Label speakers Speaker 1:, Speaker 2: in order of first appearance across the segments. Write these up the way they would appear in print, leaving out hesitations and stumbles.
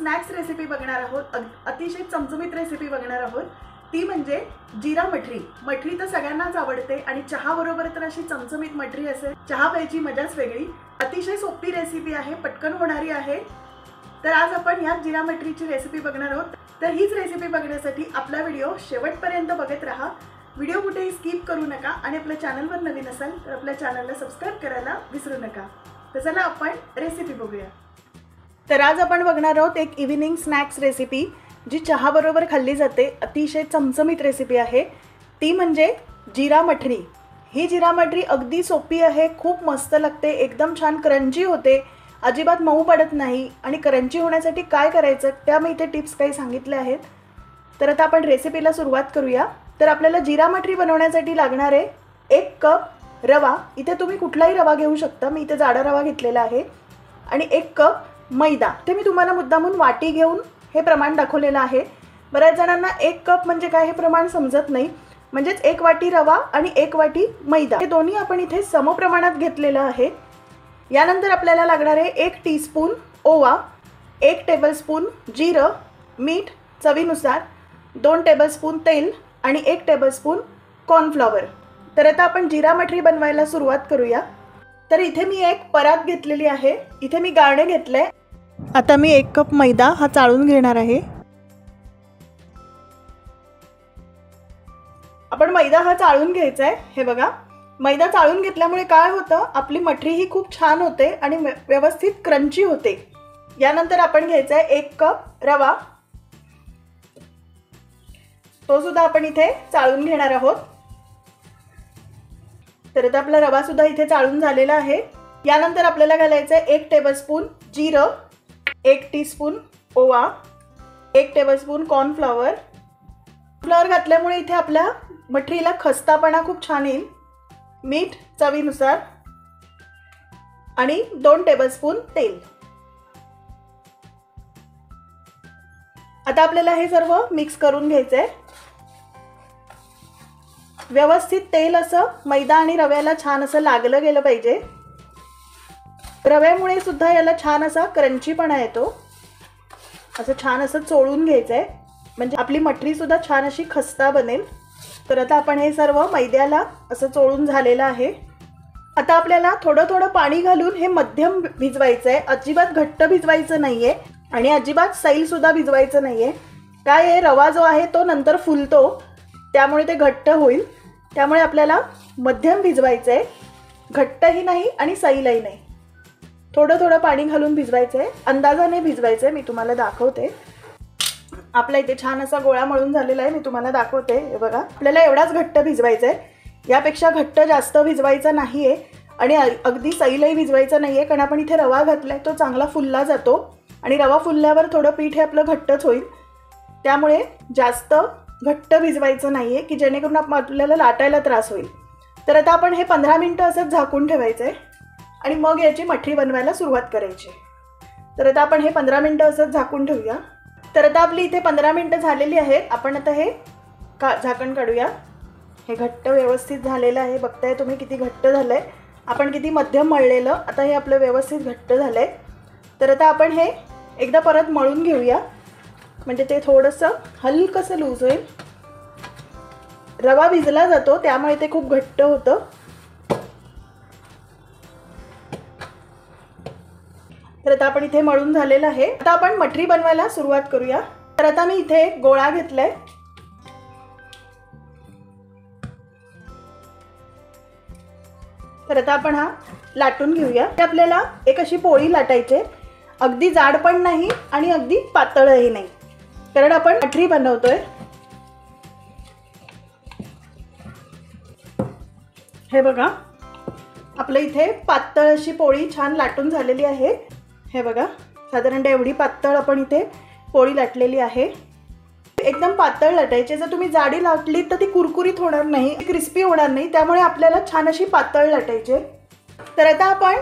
Speaker 1: Snacks recipe बघणार आहोत। अतिशय चमचमीत रेसिपी बघणार आहोत। ती म्हणजे जिरा मठरी। मठरी तर सगळ्यांनाच आवडते आणि चहा बरोबर तर अशी चमचमीत मठरी असेल, चहा प्यायची मजाच वेगळी। अतिशय सोपी रेसिपी आहे, पटकन होणारी आहे। तर आज आपण या जिरा मठरीची रेसिपी बघणार आहोत। तर हीच रेसिपी बघण्यासाठी आपला व्हिडिओ शेवटपर्यंत बघत राहा। व्हिडिओ कुठेही स्किप करू नका आणि आपल्या चॅनलवर नवीन असाल तर आपल्या चॅनलला सबस्क्राइब करायला विसरू नका। तर चला आपण रेसिपी बघूया। तर आज आपण बघणार आहोत एक इव्हिनिंग स्नॅक्स रेसिपी, जी चहा बरोबर खाल्ली जाते। अतिशय चमचमीत रेसिपी आहे, ती म्हणजे जिरा मठरी। ही जिरा मठरी अगदी सोपी आहे, खूप मस्त लागते, एकदम छान क्रंची होते, अजिबात मऊ पडत नाही। आणि क्रंची होण्यासाठी काय करायचं त्या मी इथे टिप्स काही सांगितले आहेत। तर आता आपण रेसिपीला सुरुवात करूया। तर आपल्याला जिरा मठरी बनवण्यासाठी लागणार आहे 1 कप रवा। इथे तुम्ही कुठलाही रवा घेऊ शकता, मी इथे जाडा रवा घेतलेला आहे। आणि 1 कप मैदा। ते मी तुम्हाला मुद्दामून वाटी घेऊन हे प्रमाण दाखवलेलं आहे। बऱ्याच जणांना 1 कप म्हणजे काय हे प्रमाण समजत नाही, म्हणजेच 1 वाटी रवा आणि 1 वाटी मैदा, हे दोन्ही आपण इथे समप्रमाणात घेतलेलं आहे। यानंतर आपल्याला लागणार आहे 1 टीस्पून ओवा, 1 टेबलस्पून जिरं, मीठ चवीनुसार, 2 टेबलस्पून तेल आणि 1 टेबलस्पून कॉर्नफ्लॉवर। तर आता आपण जिरा मठरी बनवायला सुरुवात करूया। तर इथे मी एक परात घेतलेली आहे, इथे मी गाळणे घेतले। आता मी 1 कप मैदा हा चाळून घेणार आहे। आपण मैदा हा चाळून घ्यायचा आहे। हे बघा, मैदा चाळून घेतल्यामुळे काय होतं, आपली मठरी ही खूप छान होते आणि व्यवस्थित क्रंची होते। यानंतर आपण घ्यायचा आहे 1 कप रवा, तो सुद्धा आपण इथे चाळून घेणार आहोत। तर आता आपला रवा सुद्धा इथे चाळून झालेला आहे। यानंतर आपल्याला घालायचं आहे 1 टेबलस्पून जिरं, 1 टीस्पून ओवा, 1 टेबलस्पून कॉर्नफ्लॉवर। फ्लॉवर घातल्यामुळे इथे आपल्या मठरीला खस्तापणा खूप छान येईल। मीठ चवीनुसार आणि 2 टेबलस्पून तेल। आता आपल्याला हे सर्व मिक्स करून घ्यायचं आहे। व्यवस्थित तेल असं मैदा आणि रव्याला छान असं लागलं गेलं पाहिजे। रव्यामुळे सुद्धा याला छान असा क्रंचीपणा येतो। असं छान असं चोळून घ्यायचं आहे, म्हणजे आपली मठरी सुद्धा छान अशी खस्ता बनेल। तर आता आपण हे सर्व मैद्याला असं चोळून झालेलं आहे। आता आपल्याला थोडं थोडं पाणी घालून हे मध्यम भिजवायचं आहे, अजिबात घट्ट भिजवायचं नाहीये आणि अजिबात सैल सुद्धा भिजवायचं नाहीये। काय आहे, रवा जो आहे तो नंतर फुलतो, त्यामुळे ते घट्ट होईल। त्यामुळे आपल्याला मध्यम भिजवायचं आहे, घट्टही नाही आणि सैलही नाही। थोडं थोडं पाणी घालून भिजवायचं आहे, अंदाजाने भिजवायचं आहे। मी तुम्हाला दाखवते। आपला इथे छान असा गोळा मळून झालेला आहे, मी तुम्हाला दाखवते। हे बघा, आपल्याला एवढाच घट्ट भिजवायचा आहे, यापेक्षा घट्ट जास्त भिजवायचा नाहीये आणि अगदी सैलही भिजवायचा नाहीये, कारण आपण इथे रवा घातलाय, तो चांगला फुलला जातो आणि रवा फुलल्यावर थोडं पीठ हे आपलं घट्टच होईल। त्यामुळे जास्त घट्ट भिजवायचं नाहीये की जेणेकरून आपल्याला लाटायला त्रास होईल। तर आता आपण हे 15 मिनिटं असंच झाकून ठेवायचं आहे आणि मग याची मठरी बनवायला सुरुवात करायची। तर आता आपण हे 15 मिनिटं असंच झाकून ठेवूया। तर आता आपली इथे 15 मिनिटं झालेली आहेत। आपण आता हे झाकण काढूया। हे घट्ट व्यवस्थित झालेलं आहे, बघताय तुम्ही किती घट्ट झालंय। आपण किती मध्यम मळलेलं, आता हे आपलं व्यवस्थित घट्ट झालंय। तर आता आपण हे एकदा परत मळून घेऊया, म्हणजे ते थोडंसं हलकंसं लूज होईल। रवा भिजला जातो त्यामुळे ते खूप घट्ट होतं। तर आता आपण इथे मळून झालेलं आहे। आता आपण मठरी बनवायला सुरुवात करूया। तर आता मी इथे एक गोळा घेतलाय। तर आता आपण हा लाटून घेऊया। आपल्याला एक अशी पोळी लाटायची, अगदी जाड पण नाही आणि अगदी पातळही नाही, कारण आपण मठरी बनवतोय। हे बघा, आपलं इथे पातळ अशी पोळी छान लाटून झालेली आहे। हे बघा, साधारणतः एवढी पातळ आपण इथे पोळी लाटलेली आहे। एकदम पातळ लाटायची, जर तुम्ही जाडी लाटली तर ती कुरकुरीत होणार नाही, क्रिस्पी होणार नाही, त्यामुळे आपल्याला छान अशी पातळ लाटायची। तर आता आपण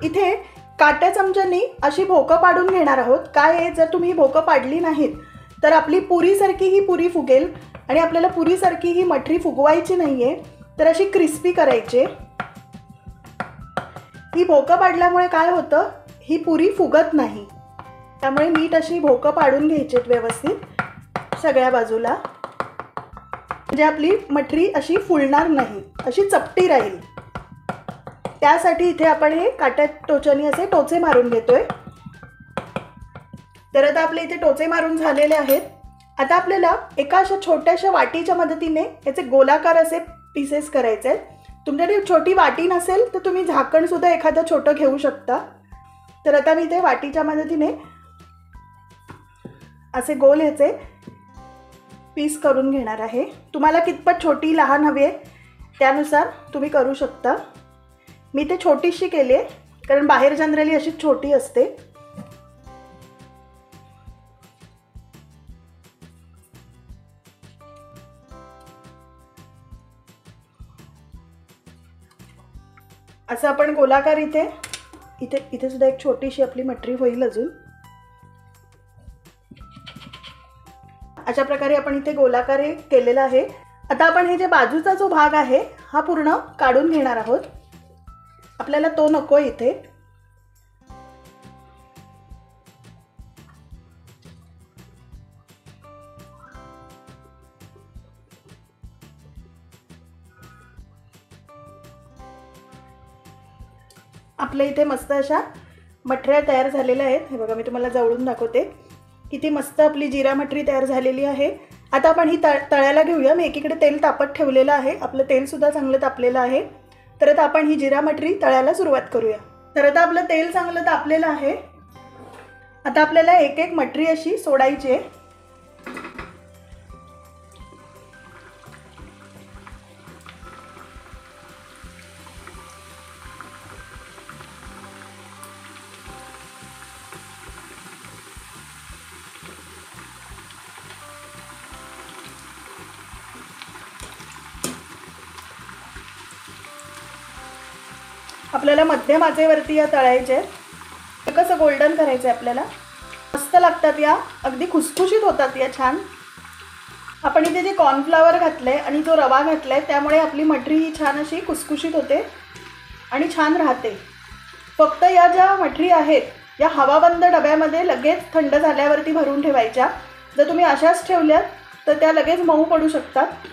Speaker 1: इथे काट्या चमच्यानी अशी भोकं पाडून घेणार आहोत। काय आहे, जर तुम्ही भोकं पाडली नाहीत तर आपली पुरीसारखी ही पुरी फुगेल आणि आपल्याला पुरीसारखी ही मठरी फुगवायची नाहीये, तर अशी क्रिस्पी करायची। ही भोकं पाडल्यामुळे काय होतं, ही पुरी फुगत नाही। त्यामुळे नीट अशी भोकं पाडून घ्यायची व्यवस्थित सगळ्या बाजूला, म्हणजे आपली मठरी अशी फुलणार नाही, अशी चपटी राहील। त्यासाठी इथे आपण हे काट्या टोचानी असे टोचे मारून घेतोय। तर आता आपले इथे टोचे मारून झालेले आहेत। आता आपल्याला एका अशा छोट्याशा वाटीच्या मदतीने याचे गोलाकार असे पीसेस करायचे आहेत। तुमच्याकडे छोटी वाटी नसेल तर तुम्ही झाकण सुद्धा एखादं छोटं घेऊ शकता। तर आता मी इथे वाटीच्या मदतीने असे गोल ह्याचे पीस करून घेणार आहे। तुम्हाला कितपत छोटी लहान हवी आहे त्यानुसार तुम्ही करू शकता। मी ते छोटीशी केली आहे कारण बाहेर जनरली अशी छोटी असते। असं आपण गोलाकार इथे इथे इथे सुद्धा एक छोटीशी आपली मठरी होईल अजून। अशा प्रकारे आपण इथे गोलाकार हे केलेला आहे। आता आपण हे जे बाजूचा जो भाग आहे हा पूर्ण काढून घेणार आहोत। आपल्याला तो नको इथे। आपल्या इथे मस्त अशा मठऱ्या तयार झालेल्या आहेत। हे बघा मी तुम्हाला जवळून दाखवते किती मस्त आपली जिरा मठरी तयार झालेली आहे। आता आपण ही तळ्याला घेऊया। मी एकीकडे तेल तापत ठेवलेलं आहे, आपलं तेल सुद्धा चांगलं तापलेलं आहे। तर आता आपण ही जिरा मठरी तळायला सुरुवात करूया। तर आता आपलं तेल चांगलं तापलेलं आहे। आता आपल्याला एक एक मठरी अशी सोडायची आहे। आपल्याला मध्यम आचेवरती या तळायचे। कसं गोल्डन करायचं आहे आपल्याला। मस्त लागतात या, अगदी खुसखुशीत होतात या छान। आपण इथे जे कॉर्नफ्लॉवर घातलंय आणि जो रवा घातलाय त्यामुळे आपली मठरी ही छान अशी खुसखुशीत होते आणि छान राहते। फक्त या ज्या मठरी आहेत या हवाबंद डब्यामध्ये लगेच थंड झाल्यावरती भरून ठेवायच्या। जर तुम्ही अशाच ठेवल्यात तर त्या लगेच मऊ पडू शकतात।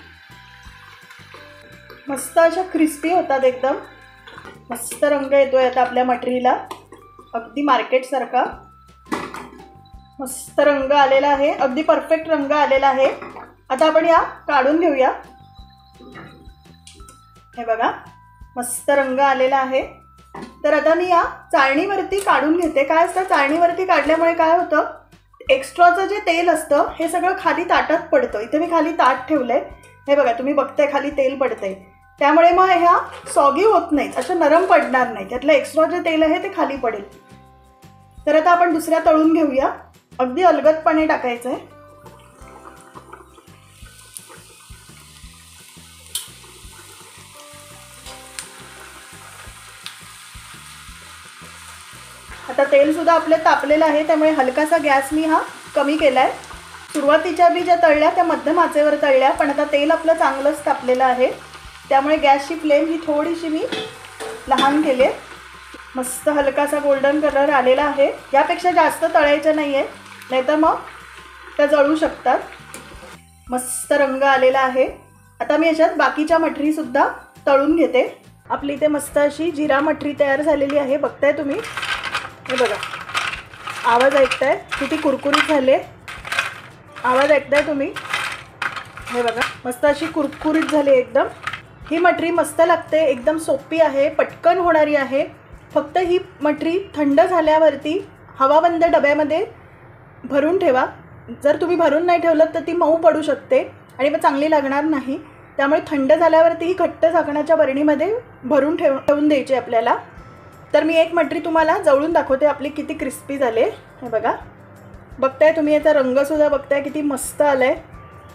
Speaker 1: मस्त अशा क्रिस्पी होतात एकदम। मस्त रंग येतोय आता आपल्या मठरीला, अगदी मार्केट सारखा मस्त रंग आलेला आहे, अगदी परफेक्ट रंग आलेला आहे। आता आपण या काढून घेऊया। हे बघा मस्त रंग आलेला आहे। तर आता मी या चाळणीवरती काढून घेते। काय असतं चाळणीवरती काढल्यामुळे काय होतं, एक्स्ट्राचं जे तेल असतं हे सगळं खाली ताटात पडतं। इथे मी खाली ताट ठेवलंय, हे बघा तुम्ही बघताय खाली तेल पडतंय, त्यामुळे मग ह्या सॉगी होत नाहीत, असं नरम पडणार नाही, त्यातलं एक्स्ट्रा जे तेल आहे ते खाली पडेल। तर आता आपण दुसऱ्या तळून घेऊया। अगदी अलगदपणे टाकायचं आहे। आता तेल सुद्धा आपलं तापलेलं आहे, त्यामुळे हलकासा गॅस मी हा कमी केलाय। सुरुवातीच्या बी ज्या तळल्या त्या मध्यम आचेवर तळल्या, पण आता तेल आपलं चांगलंच तापलेलं आहे त्यामुळे गॅसची फ्लेम ही थोडीशी मी लहान केली आहे। मस्त हलकासा गोल्डन कलर आलेला आहे। यापेक्षा जास्त तळायचं नाही आहे, नाहीतर मग त्या जळू शकतात। मस्त रंग आलेला आहे। आता मी याच्यात बाकीच्या मठरीसुद्धा तळून घेते। आपली इथे मस्त अशी जिरा मठरी तयार झालेली आहे, बघताय तुम्ही। हे बघा आवाज ऐकताय किती कुरकुरीत झाले, आवाज ऐकताय तुम्ही। हे बघा मस्त अशी कुरकुरीत झाली एकदम। ही मठरी मस्त लागते, एकदम सोपी आहे, पटकन होणारी आहे। फक्त ही मठरी थंड झाल्यावरती हवाबंद डब्यामध्ये भरून ठेवा। जर तुम्ही भरून नाही ठेवलं तर ती मऊ पडू शकते आणि मग चांगली लागणार नाही। त्यामुळे थंड झाल्यावरती ही घट्ट झाकणाच्या बरणीमध्ये भरून ठेवून द्यायची आपल्याला। तर मी एक मठरी तुम्हाला जवळून दाखवते आपली किती क्रिस्पी झाले। हे बघा बघताय तुम्ही, याचा रंगसुद्धा बघताय किती मस्त आला आहे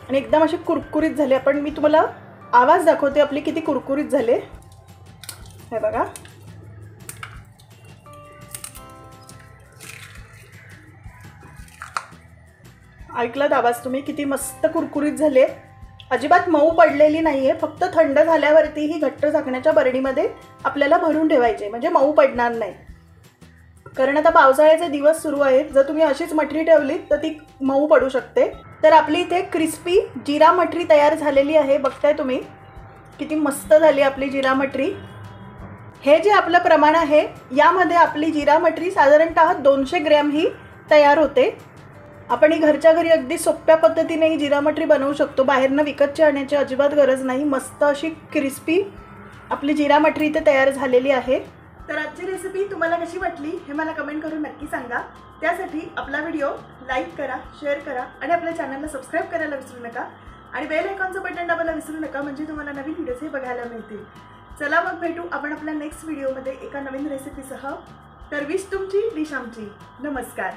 Speaker 1: आणि एकदम अशी कुरकुरीत झाली। पण मी तुम्हाला आवाज दाखवते आपली किती कुरकुरीत झाले। हे बघा ऐकलात आवाज तुम्ही, किती मस्त कुरकुरीत झाले। अजिबात मऊ पडलेली नाहीये, फक्त थंड झाल्यावरती ही घट्ट झाकण्याच्या बरणीमध्ये आपल्याला भरून ठेवायचे, म्हणजे मऊ पडणार नाही। कारण आता पावसाळ्याचे दिवस सुरू आहेत. जर तुम्ही अशीच मठरी ठेवलीत तर ती मऊ पडू शकते. तर आपली इथे क्रिस्पी जिरा मठरी तयार झालेली आहे. बघताय तुम्ही किती मस्त झाली आपली जिरा मठरी. हे जे आपलं प्रमाण आहे यामध्ये आपली जिरा मठरी साधारणतः 200 ग्रॅम ही तयार होते. आपण ही घरच्या घरी अगदी सोप्या पद्धतीने ही जिरा मठरी बनवू शकतो. बाहेरनं विकतची आणण्याची अजिबात गरज नाही. मस्त अशी क्रिस्पी आपली जिरा मठरी इथे तयार झालेली आहे. तर आजची रेसिपी तुम्हाला कशी वाटली हे मला कमेंट करून नक्की सांगा. त्यासाठी आपला व्हिडिओ लाईक करा, शेअर करा आणि आपल्या चॅनलला सबस्क्राईब करायला विसरू नका आणि बेल आयकॉनचं बटन दाबायला विसरू नका, म्हणजे तुम्हाला नवीन व्हिडिओज बघायला मिळतील. चला मग भेटू आपण आपल्या नेक्स्ट व्हिडिओमध्ये एका नवीन रेसिपीसह. तर विश तुमची, डिश आमची. नमस्कार.